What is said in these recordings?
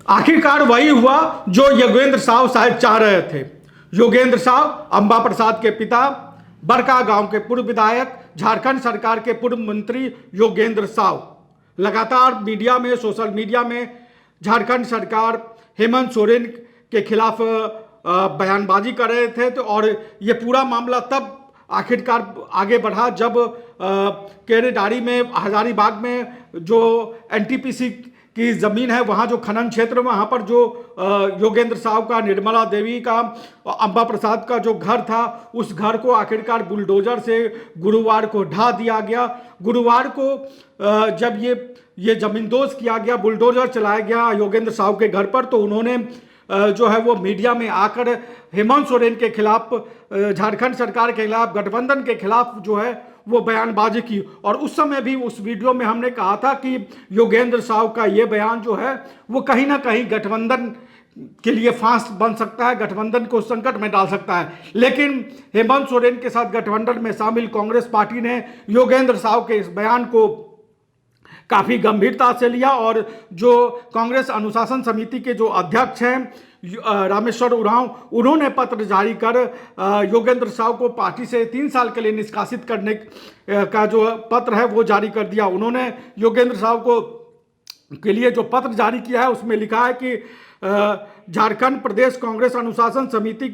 आखिरकार वही हुआ जो योगेंद्र साहब शायद चाह रहे थे। योगेंद्र साहब अंबा प्रसाद के पिता, बड़का गांव के पूर्व विधायक, झारखंड सरकार के पूर्व मंत्री योगेंद्र साहब लगातार मीडिया में, सोशल मीडिया में झारखंड सरकार हेमंत सोरेन के खिलाफ बयानबाजी कर रहे थे। तो और ये पूरा मामला तब आखिरकार आगे बढ़ा जब केरेडारी में, हजारीबाग में जो एनटीपीसी की ज़मीन है, वहाँ जो खनन क्षेत्र, वहाँ पर जो योगेंद्र साहब का, निर्मला देवी का, अंबा प्रसाद का जो घर था, उस घर को आखिरकार बुलडोजर से गुरुवार को ढा दिया गया। गुरुवार को जब ये ज़मींदोज किया गया, बुलडोजर चलाया गया योगेंद्र साहब के घर पर, तो उन्होंने जो है वो मीडिया में आकर हेमंत सोरेन के खिलाफ, झारखंड सरकार के खिलाफ, गठबंधन के खिलाफ जो है वो बयानबाजी की। और उस समय भी उस वीडियो में हमने कहा था कि योगेंद्र साहब का ये बयान जो है वो कहीं ना कहीं गठबंधन के लिए फांस बन सकता है, गठबंधन को संकट में डाल सकता है। लेकिन हेमंत सोरेन के साथ गठबंधन में शामिल कांग्रेस पार्टी ने योगेंद्र साहब के इस बयान को काफ़ी गंभीरता से लिया और जो कांग्रेस अनुशासन समिति के जो अध्यक्ष हैं रामेश्वर उरांव, उन्होंने पत्र जारी कर योगेंद्र साहब को पार्टी से 3 साल के लिए निष्कासित करने का जो पत्र है वो जारी कर दिया। उन्होंने योगेंद्र साहब को के लिए जो पत्र जारी किया है उसमें लिखा है कि झारखंड प्रदेश कांग्रेस अनुशासन समिति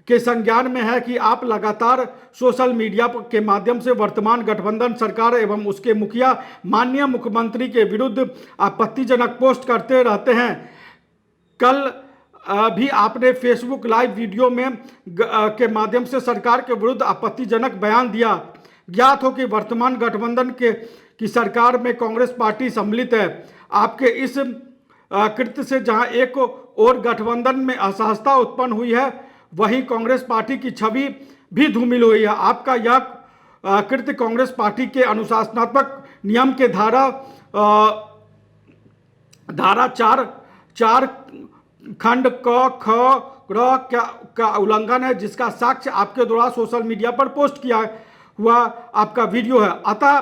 के संज्ञान में है कि आप लगातार सोशल मीडिया के माध्यम से वर्तमान गठबंधन सरकार एवं उसके मुखिया माननीय मुख्यमंत्री के विरुद्ध आपत्तिजनक पोस्ट करते रहते हैं। कल भी आपने फेसबुक लाइव वीडियो में के माध्यम से सरकार के विरुद्ध आपत्तिजनक बयान दिया। ज्ञात हो कि वर्तमान गठबंधन की सरकार में कांग्रेस पार्टी सम्मिलित है। आपके इस कृत्य से जहां एक और गठबंधन में असहजता उत्पन्न हुई है, वहीं कांग्रेस पार्टी की छवि भी धूमिल हुई है। आपका यह कृत्य कांग्रेस पार्टी के अनुशासनात्मक नियम के धारा 4 खंड क ख र का उल्लंघन है, जिसका साक्ष्य आपके द्वारा सोशल मीडिया पर पोस्ट किया हुआ आपका वीडियो है। अतः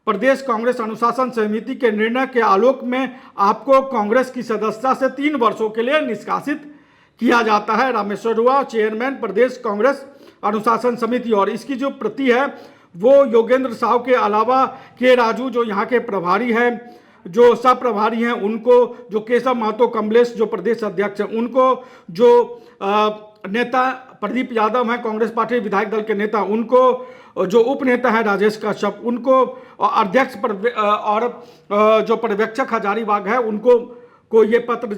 प्रदेश कांग्रेस अनुशासन समिति के निर्णय के आलोक में आपको कांग्रेस की सदस्यता से 3 वर्षों के लिए निष्कासित किया जाता है। रामेश्वर उरांव, चेयरमैन प्रदेश कांग्रेस अनुशासन समिति। और इसकी जो प्रति है वो योगेंद्र साहब के अलावा के राजू जो यहाँ के प्रभारी हैं, जो सह प्रभारी हैं उनको, जो केशव महतो कमलेश जो प्रदेश अध्यक्ष हैं उनको, जो नेता प्रदीप यादव हैं कांग्रेस पार्टी विधायक दल के नेता उनको, जो उप नेता हैं राजेश कश्यप उनको, अध्यक्ष और जो पर्यवेक्षक हजारीबाग है उनको को ये पत्र,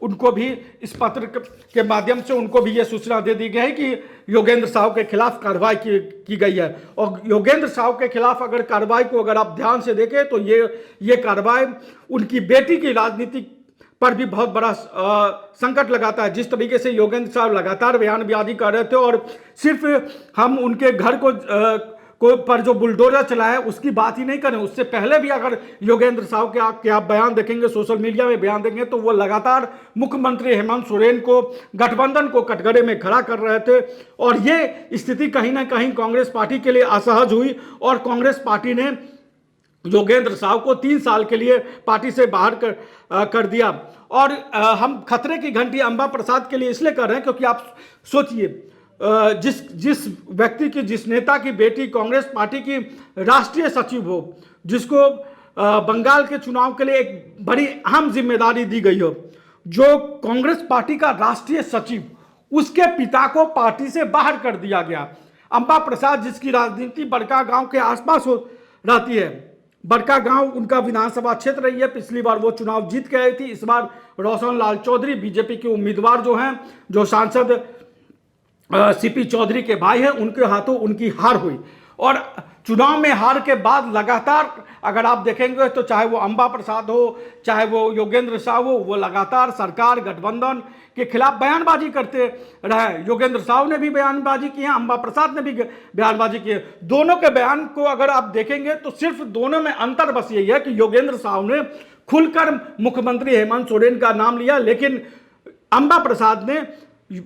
उनको भी इस पत्र के माध्यम से उनको भी ये सूचना दे दी गई है कि योगेंद्र साहब के खिलाफ कार्रवाई की गई है। और योगेंद्र साहब के खिलाफ अगर कार्रवाई को अगर आप ध्यान से देखें तो ये कार्रवाई उनकी बेटी की राजनीति पर भी बहुत बड़ा संकट लगाता है। जिस तरीके से योगेंद्र साहब लगातार बयानबाजी कर रहे थे और सिर्फ हम उनके घर को पर जो बुलडोजर चलाया उसकी बात ही नहीं करें, उससे पहले भी अगर योगेंद्र साहब के आप बयान देखेंगे, सोशल मीडिया में बयान देखेंगे, तो वो लगातार मुख्यमंत्री हेमंत सोरेन को, गठबंधन को कटघरे में खड़ा कर रहे थे। और ये स्थिति कहीं ना कहीं कांग्रेस पार्टी के लिए असहज हुई और कांग्रेस पार्टी ने योगेंद्र साहब को 3 साल के लिए पार्टी से बाहर कर दिया। और हम खतरे की घंटी अंबा प्रसाद के लिए इसलिए कर रहे हैं क्योंकि आप सोचिए, जिस व्यक्ति की, जिस नेता की बेटी कांग्रेस पार्टी की राष्ट्रीय सचिव हो, जिसको बंगाल के चुनाव के लिए एक बड़ी अहम जिम्मेदारी दी गई हो, जो कांग्रेस पार्टी का राष्ट्रीय सचिव, उसके पिता को पार्टी से बाहर कर दिया गया। अंबा प्रसाद जिसकी राजनीति बड़का गांव के आसपास रहती है, बड़का गांव उनका विधानसभा क्षेत्र रही है, पिछली बार वो चुनाव जीत के आई थी, इस बार रोशन लाल चौधरी बीजेपी के उम्मीदवार जो हैं, जो सांसद सीपी चौधरी के भाई हैं, उनके हाथों उनकी हार हुई। और चुनाव में हार के बाद लगातार अगर आप देखेंगे तो चाहे वो अंबा प्रसाद हो, चाहे वो योगेंद्र साहब हो, वो लगातार सरकार, गठबंधन के खिलाफ बयानबाजी करते रहे। योगेंद्र साहब ने भी बयानबाजी की है, अंबा प्रसाद ने भी बयानबाजी की है। दोनों के बयान को अगर आप देखेंगे तो सिर्फ दोनों में अंतर बस यही है कि योगेंद्र साहब ने खुलकर मुख्यमंत्री हेमंत सोरेन का नाम लिया, लेकिन अंबा प्रसाद ने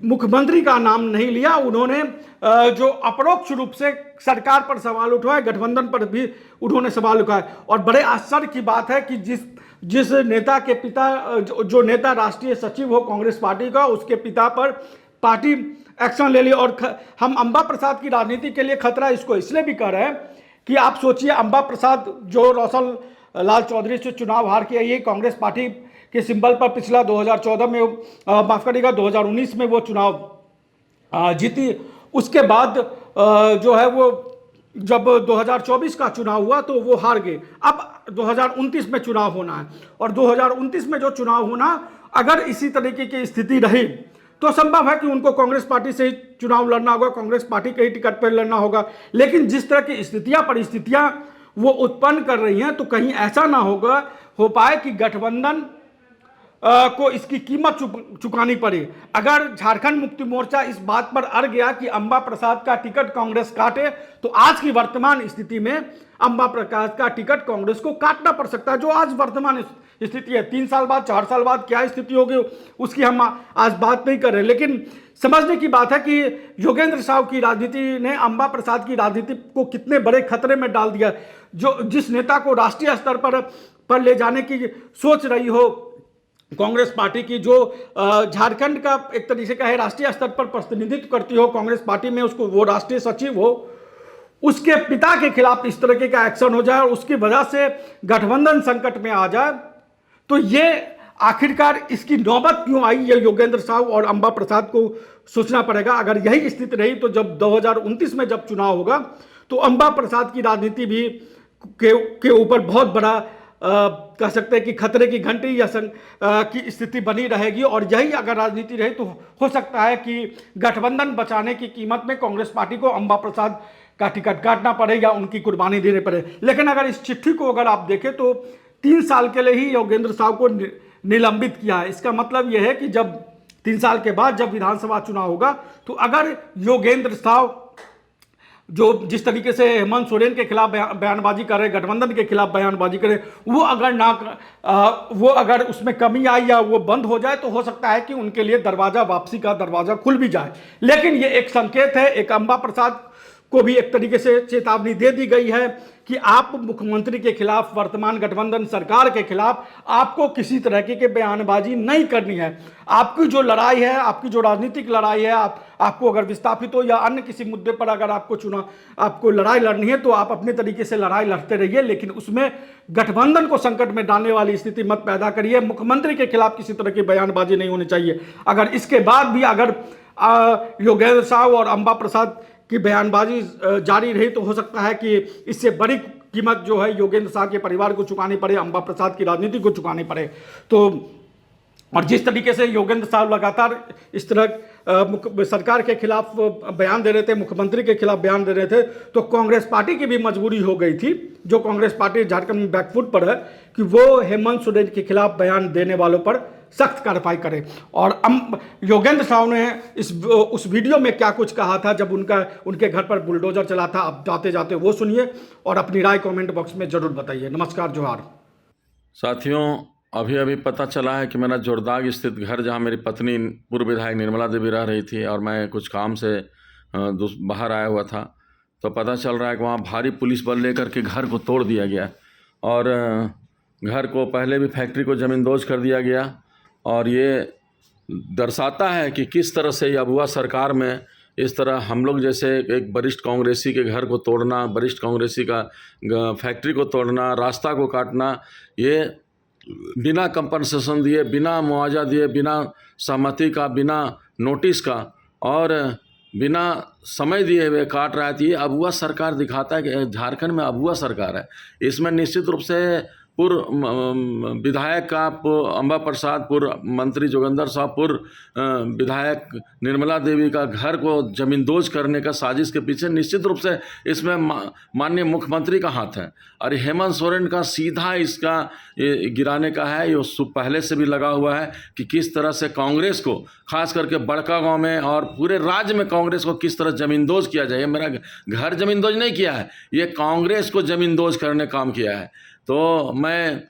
मुख्यमंत्री का नाम नहीं लिया। उन्होंने जो अपरोक्ष रूप से सरकार पर सवाल उठाए, गठबंधन पर भी उन्होंने सवाल उठाए। और बड़े आश्चर्य की बात है कि जिस नेता के पिता जो नेता राष्ट्रीय सचिव हो कांग्रेस पार्टी का, उसके पिता पर पार्टी एक्शन ले ली। और हम अंबा प्रसाद की राजनीति के लिए खतरा इसको इसलिए भी कर रहे हैं कि आप सोचिए, अंबा प्रसाद जो रोशन लाल चौधरी से चुनाव हार के ये कांग्रेस पार्टी के सिंबल पर पिछला 2014 में माफ करिएगा 2019 में वो चुनाव जीती। उसके बाद जो है वो जब 2024 का चुनाव हुआ तो वो हार गए। अब 2029 में चुनाव होना है और 2029 में जो चुनाव होना, अगर इसी तरीके की स्थिति रही तो संभव है कि उनको कांग्रेस पार्टी से ही चुनाव लड़ना होगा, कांग्रेस पार्टी के ही टिकट पर लड़ना होगा। लेकिन जिस तरह की स्थितियां परिस्थितियां वो उत्पन्न कर रही हैं, तो कहीं ऐसा ना हो पाए कि गठबंधन को इसकी कीमत चुकानी पड़े। अगर झारखंड मुक्ति मोर्चा इस बात पर अड़ गया कि अंबा प्रसाद का टिकट कांग्रेस काटे, तो आज की वर्तमान स्थिति में अंबा प्रसाद का टिकट कांग्रेस को काटना पड़ सकता है, जो आज वर्तमान स्थिति है। 3 साल बाद 4 साल बाद क्या स्थिति होगी उसकी हम आज बात नहीं कर रहे। लेकिन समझने की बात है कि योगेंद्र साहू की राजनीति ने अंबा प्रसाद की राजनीति को कितने बड़े खतरे में डाल दिया। जिस नेता को राष्ट्रीय स्तर पर ले जाने की सोच रही हो कांग्रेस पार्टी की, जो झारखंड का एक तरीके का है राष्ट्रीय स्तर पर प्रतिनिधित्व करती हो कांग्रेस पार्टी में, उसको वो राष्ट्रीय सचिव हो, उसके पिता के खिलाफ इस तरह का एक्शन हो जाए और उसकी वजह से गठबंधन संकट में आ जाए, तो ये आखिरकार इसकी नौबत क्यों आई, ये योगेंद्र साहू और अंबा प्रसाद को सोचना पड़ेगा। अगर यही स्थिति रही तो जब 2029 में जब चुनाव होगा तो अंबा प्रसाद की राजनीति भी के ऊपर बहुत बड़ा कह सकते हैं कि खतरे की घंटी या की स्थिति बनी रहेगी। और यही अगर राजनीति रही तो हो सकता है कि गठबंधन बचाने की कीमत में कांग्रेस पार्टी को अंबा प्रसाद का टिकट काटना पड़े या उनकी कुर्बानी देनी पड़े। लेकिन अगर इस चिट्ठी को अगर आप देखें तो 3 साल के लिए ही योगेंद्र साहू को निलंबित किया है। इसका मतलब यह है कि जब 3 साल के बाद जब विधानसभा चुनाव होगा तो अगर योगेंद्र साहू जो जिस तरीके से हेमंत सोरेन के खिलाफ बयानबाजी कर रहे, गठबंधन के खिलाफ बयानबाजी करे, वो अगर उसमें कमी आई या वो बंद हो जाए तो हो सकता है कि उनके लिए वापसी का दरवाजा खुल भी जाए। लेकिन ये एक संकेत है, एक अंबा प्रसाद को भी एक तरीके से चेतावनी दे दी गई है कि आप मुख्यमंत्री के खिलाफ, वर्तमान गठबंधन सरकार के खिलाफ आपको किसी तरह की बयानबाजी नहीं करनी है। आपकी जो लड़ाई है, आपकी जो राजनीतिक लड़ाई है, आपको अगर विस्थापित हो या अन्य किसी मुद्दे पर अगर आपको लड़ाई लड़नी है तो आप अपने तरीके से लड़ाई लड़ते रहिए, लेकिन उसमें गठबंधन को संकट में डालने वाली स्थिति मत पैदा करिए। मुख्यमंत्री के खिलाफ किसी तरह की बयानबाजी नहीं होनी चाहिए। अगर इसके बाद भी अगर योगेंद्र साहू और अंबा प्रसाद की बयानबाजी जारी रही तो हो सकता है कि इससे बड़ी कीमत जो है योगेंद्र साहू के परिवार को चुकानी पड़े, अंबा प्रसाद की राजनीति को चुकानी पड़े। तो और जिस तरीके से योगेंद्र साहू लगातार इस तरह सरकार के खिलाफ बयान दे रहे थे, मुख्यमंत्री के खिलाफ बयान दे रहे थे, तो कांग्रेस पार्टी की भी मजबूरी हो गई थी, जो कांग्रेस पार्टी झारखंड में बैकफुट पर है, कि वो हेमंत सोरेन के खिलाफ बयान देने वालों पर सख्त कार्रवाई करे। और योगेंद्र साहू ने उस वीडियो में क्या कुछ कहा था जब उनके घर पर बुलडोजर चला था, अब जाते जाते वो सुनिए और अपनी राय कमेंट बॉक्स में जरूर बताइए। नमस्कार, जोहार साथियों। अभी पता चला है कि मेरा जोरदाग स्थित घर, जहां मेरी पत्नी पूर्व विधायक निर्मला देवी रह रही थी और मैं कुछ काम से बाहर आया हुआ था, तो पता चल रहा है कि वहाँ भारी पुलिस बल लेकर के घर को तोड़ दिया गया और घर को पहले भी फैक्ट्री को ज़मींदोज कर दिया गया। और ये दर्शाता है कि किस तरह से अबुआ सरकार में इस तरह हम लोग जैसे एक वरिष्ठ कांग्रेसी के घर को तोड़ना, वरिष्ठ कांग्रेसी का फैक्ट्री को तोड़ना, रास्ता को काटना, ये बिना कंपनसेशन दिए, बिना मुआवजा दिए, बिना सहमति का, बिना नोटिस का और बिना समय दिए हुए काट रहा है। तो ये अबुआ सरकार दिखाता है कि झारखंड में अबुआ सरकार है। इसमें निश्चित रूप से पूर्व विधायक का अंबा प्रसाद, पूर्व मंत्री जोगेंद्र साहू, पूर्व विधायक निर्मला देवी का घर को जमींदोज करने का साजिश के पीछे निश्चित रूप से इसमें माननीय मुख्यमंत्री का हाथ है। और हेमंत सोरेन का सीधा इसका गिराने का है। ये पहले से भी लगा हुआ है कि किस तरह से कांग्रेस को, खास करके बड़का गांव में और पूरे राज्य में कांग्रेस को किस तरह जमींदोज किया जाए। मेरा घर जमींदोज नहीं किया है, ये कांग्रेस को जमींदोज करने काम किया है। तो मैं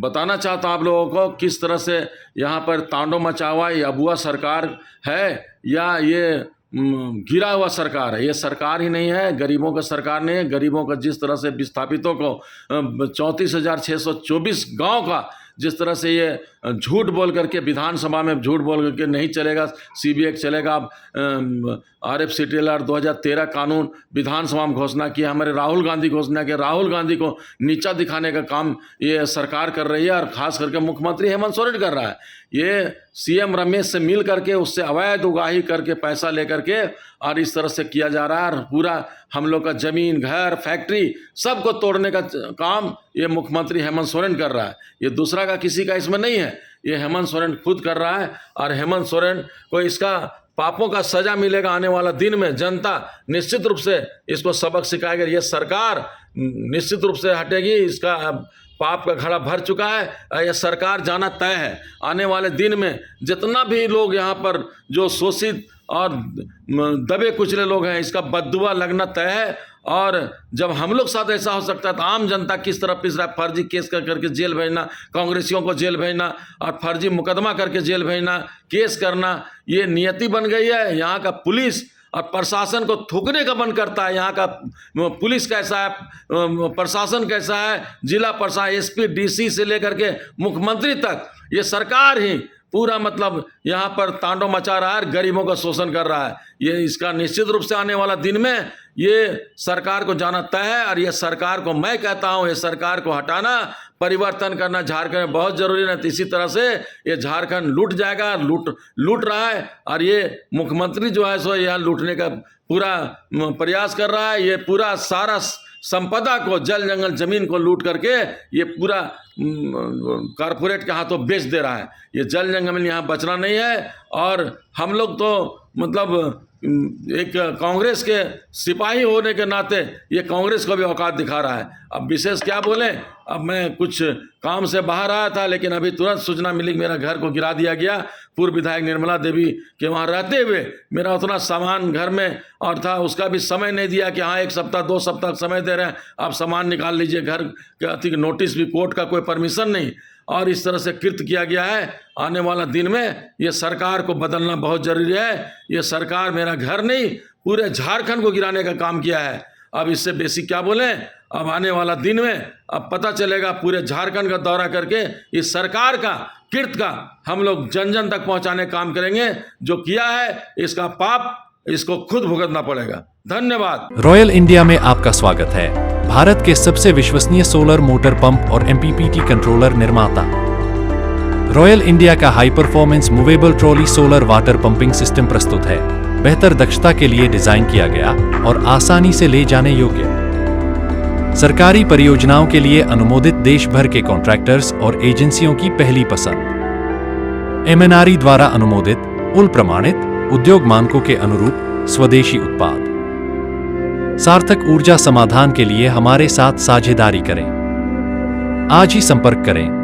बताना चाहता हूँ आप लोगों को किस तरह से यहाँ पर तांडव मचा हुआ ये अबुआ सरकार है या ये गिरा हुआ सरकार है। ये सरकार ही नहीं है, गरीबों का सरकार नहीं है। गरीबों का जिस तरह से विस्थापितों को 34,624 गांव का जिस तरह से ये झूठ बोल करके विधानसभा में झूठ बोल करके नहीं चलेगा, सीबीआई चलेगा, RFCTLR 2013 कानून विधानसभा में घोषणा किया, हमारे राहुल गांधी घोषणा किया, राहुल गांधी को नीचा दिखाने का काम ये सरकार कर रही है और खास करके मुख्यमंत्री हेमंत सोरेन कर रहा है। ये CM रमेश से मिल करके उससे अवैध उगाही करके पैसा लेकर के और इस तरह से किया जा रहा है और पूरा हम लोग का जमीन, घर, फैक्ट्री सबको तोड़ने का काम ये मुख्यमंत्री हेमंत सोरेन कर रहा है। ये दूसरा का किसी का इसमें नहीं है, ये हेमंत सोरेन खुद कर रहा है और हेमंत सोरेन को इसका पापों का सजा मिलेगा। आने वाला दिन में जनता निश्चित रूप से इसको सबक सिखाएगी। ये सरकार निश्चित रूप से हटेगी, इसका पाप का घड़ा भर चुका है, यह सरकार जाना तय है। आने वाले दिन में जितना भी लोग यहाँ पर जो शोषित और दबे कुचले लोग हैं, इसका बददुआ लगना तय है। और जब हम लोग साथ ऐसा हो सकता है तो आम जनता किस तरह पिस रहा है, फर्जी केस करके जेल भेजना, कांग्रेसियों को जेल भेजना और फर्जी मुकदमा करके जेल भेजना, केस करना, ये नियति बन गई है। यहाँ का पुलिस और प्रशासन को थूकने का मन करता है। यहाँ का पुलिस कैसा है, प्रशासन कैसा है, जिला प्रशासन, SP DC से लेकर के मुख्यमंत्री तक, ये सरकार ही पूरा मतलब यहाँ पर तांडव मचा रहा है, गरीबों का शोषण कर रहा है। ये इसका निश्चित रूप से आने वाला दिन में ये सरकार को जाना तय है। और ये सरकार को मैं कहता हूँ, ये सरकार को हटाना, परिवर्तन करना झारखंड में बहुत जरूरी है। तो इसी तरह से ये झारखंड लूट जाएगा, लूट रहा है। और ये मुख्यमंत्री जो है सो यहाँ लूटने का पूरा प्रयास कर रहा है। ये पूरा सारा संपदा को, जल जंगल जमीन को लूट करके ये पूरा कारपोरेट के हाथों बेच दे रहा है। ये जल जंगल में यहाँ बचना नहीं है। और हम लोग तो मतलब एक कांग्रेस के सिपाही होने के नाते ये कांग्रेस को भी औकात दिखा रहा है। अब विशेष क्या बोले, अब मैं कुछ काम से बाहर आया था, लेकिन अभी तुरंत सूचना मिली कि मेरा घर को गिरा दिया गया। पूर्व विधायक निर्मला देवी के वहाँ रहते हुए मेरा उतना सामान घर में और था, उसका भी समय नहीं दिया कि हाँ 1 सप्ताह 2 सप्ताह समय दे रहे हैं, आप सामान निकाल लीजिए। घर के अति नोटिस भी, कोर्ट का कोई परमिशन नहीं, और इस तरह से कृत्य किया गया है। आने वाला दिन में ये सरकार को बदलना बहुत जरूरी है। ये सरकार मेरा घर नहीं, पूरे झारखंड को गिराने का काम किया है। अब इससे बेसिक क्या बोलें। अब आने वाला दिन में अब पता चलेगा, पूरे झारखंड का दौरा करके इस सरकार का कृत्य का हम लोग जन जन तक पहुंचाने काम करेंगे। जो किया है इसका पाप इसको खुद भुगतना पड़ेगा। धन्यवाद। रॉयल इंडिया में आपका स्वागत है, भारत के सबसे विश्वसनीय सोलर मोटर पंप और MPPT कंट्रोलर निर्माता। रॉयल इंडिया का high performance movable trolley solar water pumping system प्रस्तुत है। बेहतर दक्षता के लिए डिजाइन किया गया और आसानी से ले जाने योग्य। सरकारी परियोजनाओं के लिए अनुमोदित देश भर के कॉन्ट्रैक्टर्स और एजेंसियों की पहली पसंद। MNRE द्वारा अनुमोदित, उल प्रमाणित, उद्योग मानकों के अनुरूप स्वदेशी उत्पाद। सार्थक ऊर्जा समाधान के लिए हमारे साथ साझेदारी करें। आज ही संपर्क करें।